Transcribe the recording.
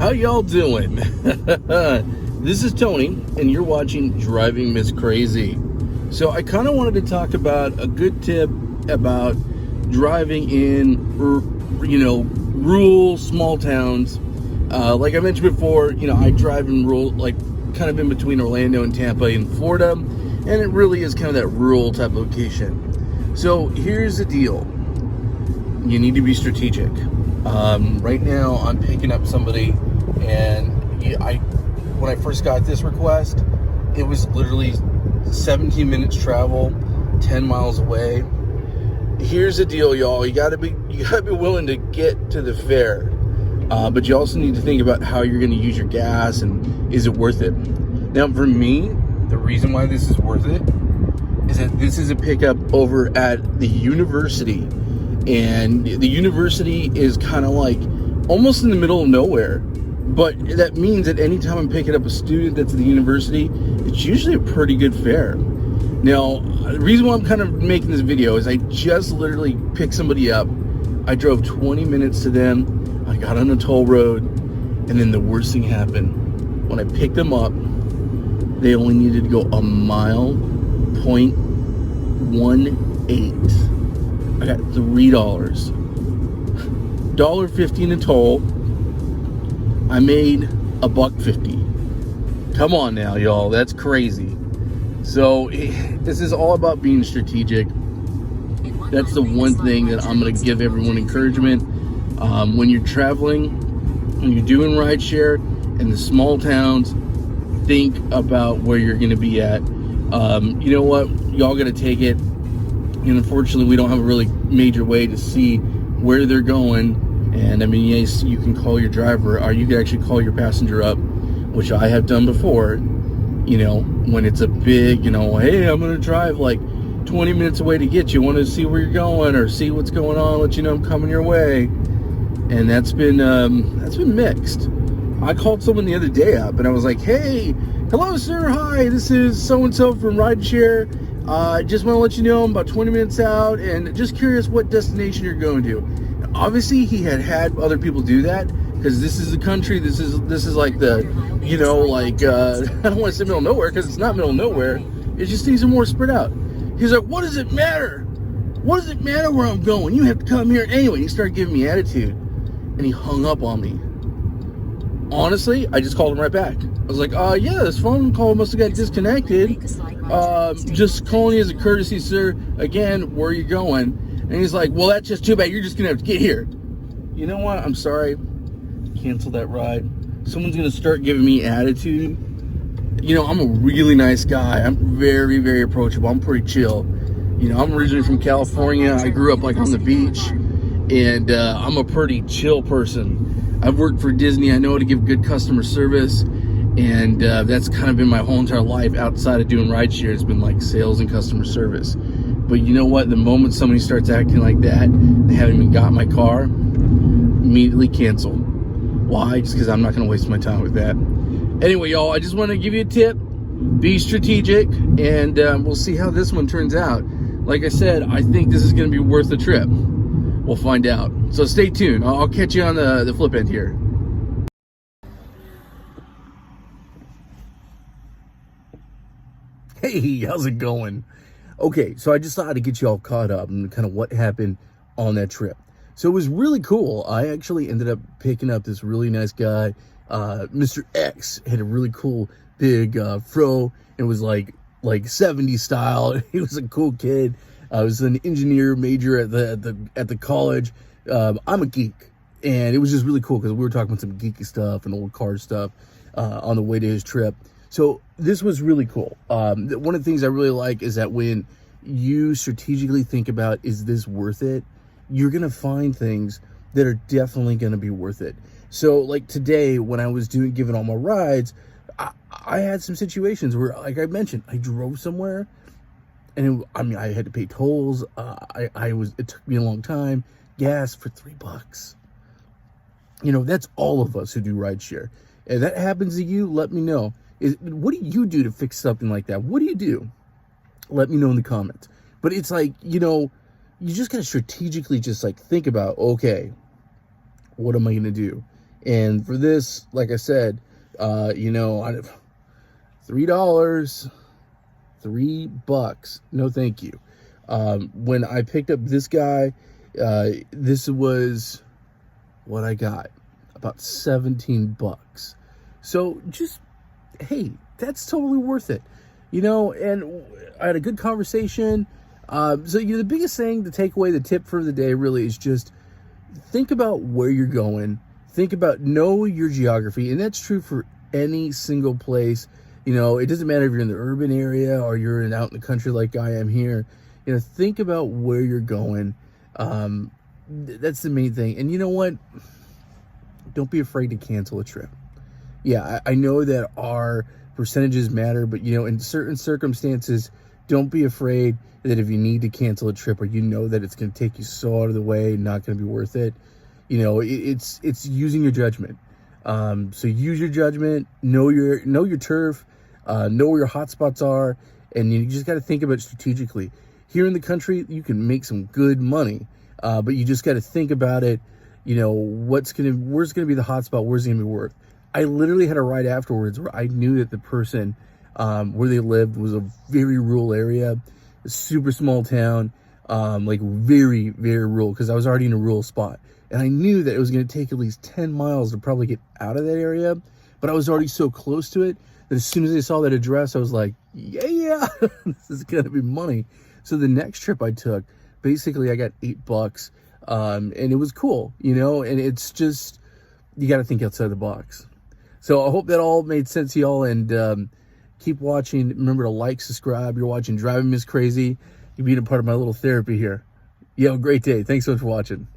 How y'all doing? This is Tony, and you're watching Driving Miss Crazy. So I kind of wanted to talk about a good tip about driving in, rural small towns. Like I mentioned before, I drive in rural, like kind of in between Orlando and Tampa in Florida, and it really is kind of that rural type location. So here's the deal. You need to be strategic. Right now, I'm picking up somebody, and when I first got this request, it was literally 17 minutes travel, 10 miles away. Here's the deal, y'all. You gotta be willing to get to the fair, but you also need to think about how you're going to use your gas and is it worth it. Now, for me, the reason why this is worth it is that this is a pickup over at the university. And the university is kind of like almost in the middle of nowhere. But that means that anytime I'm picking up a student that's at the university, it's usually a pretty good fare. Now, the reason why I'm kind of making this video is I just literally picked somebody up. I drove 20 minutes to them. I got on a toll road. And then the worst thing happened. When I picked them up, they only needed to go a mile, 0.18. I got $3, $1.50 in a toll. I made $1.50. Come on now, y'all, that's crazy. So this is all about being strategic. That's the one thing that I'm going to give everyone encouragement. When you're traveling, when you're doing rideshare in the small towns, think about where you're going to be at. You know what? Y'all got to take it. And unfortunately, we don't have a really major way to see where they're going. And I mean, yes, you can call your driver, or you can actually call your passenger up, which I have done before. When it's a big, hey, I'm going to drive like 20 minutes away to get you. Want to see where you're going or see what's going on? Let you know I'm coming your way. And that's been mixed. I called someone the other day up, and I was like, hey, hello, sir. Hi, this is so-and-so from Rideshare. Just want to let you know I'm about 20 minutes out, and just curious what destination you're going to. Now, obviously, he had other people do that, because this is the country. This is like the, I don't want to say middle of nowhere, because it's not middle of nowhere. It just needs to more spread out. He's like, what does it matter? What does it matter where I'm going? You have to come here anyway. He started giving me attitude, and he hung up on me. Honestly, I just called him right back. I was like, yeah, this phone call must have got disconnected. Just calling you as a courtesy, sir. Again, where are you going? And he's like, well, that's just too bad. You're just going to have to get here. You know what? I'm sorry. Cancel that ride. Someone's going to start giving me attitude. I'm a really nice guy. I'm very, very approachable. I'm pretty chill. I'm originally from California. I grew up like on the beach. And I'm a pretty chill person. I've worked for Disney. I know how to give good customer service. And that's kind of been my whole entire life outside of doing rideshare. It's been like sales and customer service. But you know what? The moment somebody starts acting like that, they haven't even got my car, immediately cancel. Why? Just because I'm not going to waste my time with that. Anyway, y'all, I just want to give you a tip. Be strategic, and we'll see how this one turns out. Like I said, I think this is going to be worth the trip. We'll find out. So stay tuned. I'll catch you on the flip end here. Hey, how's it going? Okay, so I just thought I'd get you all caught up and kind of what happened on that trip. So it was really cool. I actually ended up picking up this really nice guy. Mr. X had a really cool big fro. It was like 70s style. He was a cool kid. I was an engineer major at the college. I'm a geek, and it was just really cool because we were talking about some geeky stuff and old car stuff on the way to his trip. So this was really cool. One of the things I really like is that when you strategically think about, is this worth it? You're going to find things that are definitely going to be worth it. So like today when I was giving all my rides, I had some situations where, like I mentioned, I drove somewhere and I had to pay tolls. It took me a long time. Gas for $3. That's all of us who do rideshare. If that happens to you, let me know. What do you do to fix something like that? What do you do? Let me know in the comments. But it's like, you just got to strategically just like think about, okay, what am I going to do? And for this, like I said, you know, $3, $3, no thank you. When I picked up this guy, this was what I got, about $17. So just, hey, that's totally worth it, you know. And I had a good conversation. So, you know, the biggest thing to take away, the tip for the day really is just think about where you're going. Think about, know your geography. And that's true for any single place. You know, it doesn't matter if you're in the urban area or you're out in the country like I am here. You know, think about where you're going. That's the main thing. And you know what? Don't be afraid to cancel a trip. Yeah, I know that our percentages matter, but, you know, in certain circumstances, don't be afraid that if you need to cancel a trip or you know that it's going to take you so out of the way, not going to be worth it, you know, it's using your judgment. So use your judgment, know your turf, know where your hot spots are, and you just got to think about it strategically. Here in the country, you can make some good money, but you just got to think about it. You know, where's going to be the hot spot? Where's it going to be worth? I literally had a ride afterwards where I knew that the person where they lived was a very rural area, a super small town, like very, very rural, because I was already in a rural spot. And I knew that it was going to take at least 10 miles to probably get out of that area, but I was already so close to it that as soon as I saw that address, I was like, yeah, this is going to be money. So the next trip I took, basically I got $8, and it was cool, you know, and it's just, you got to think outside the box. So I hope that all made sense to y'all, and keep watching. Remember to like, subscribe. You're watching Driving Miss Crazy. You're being a part of my little therapy here. You have a great day. Thanks so much for watching.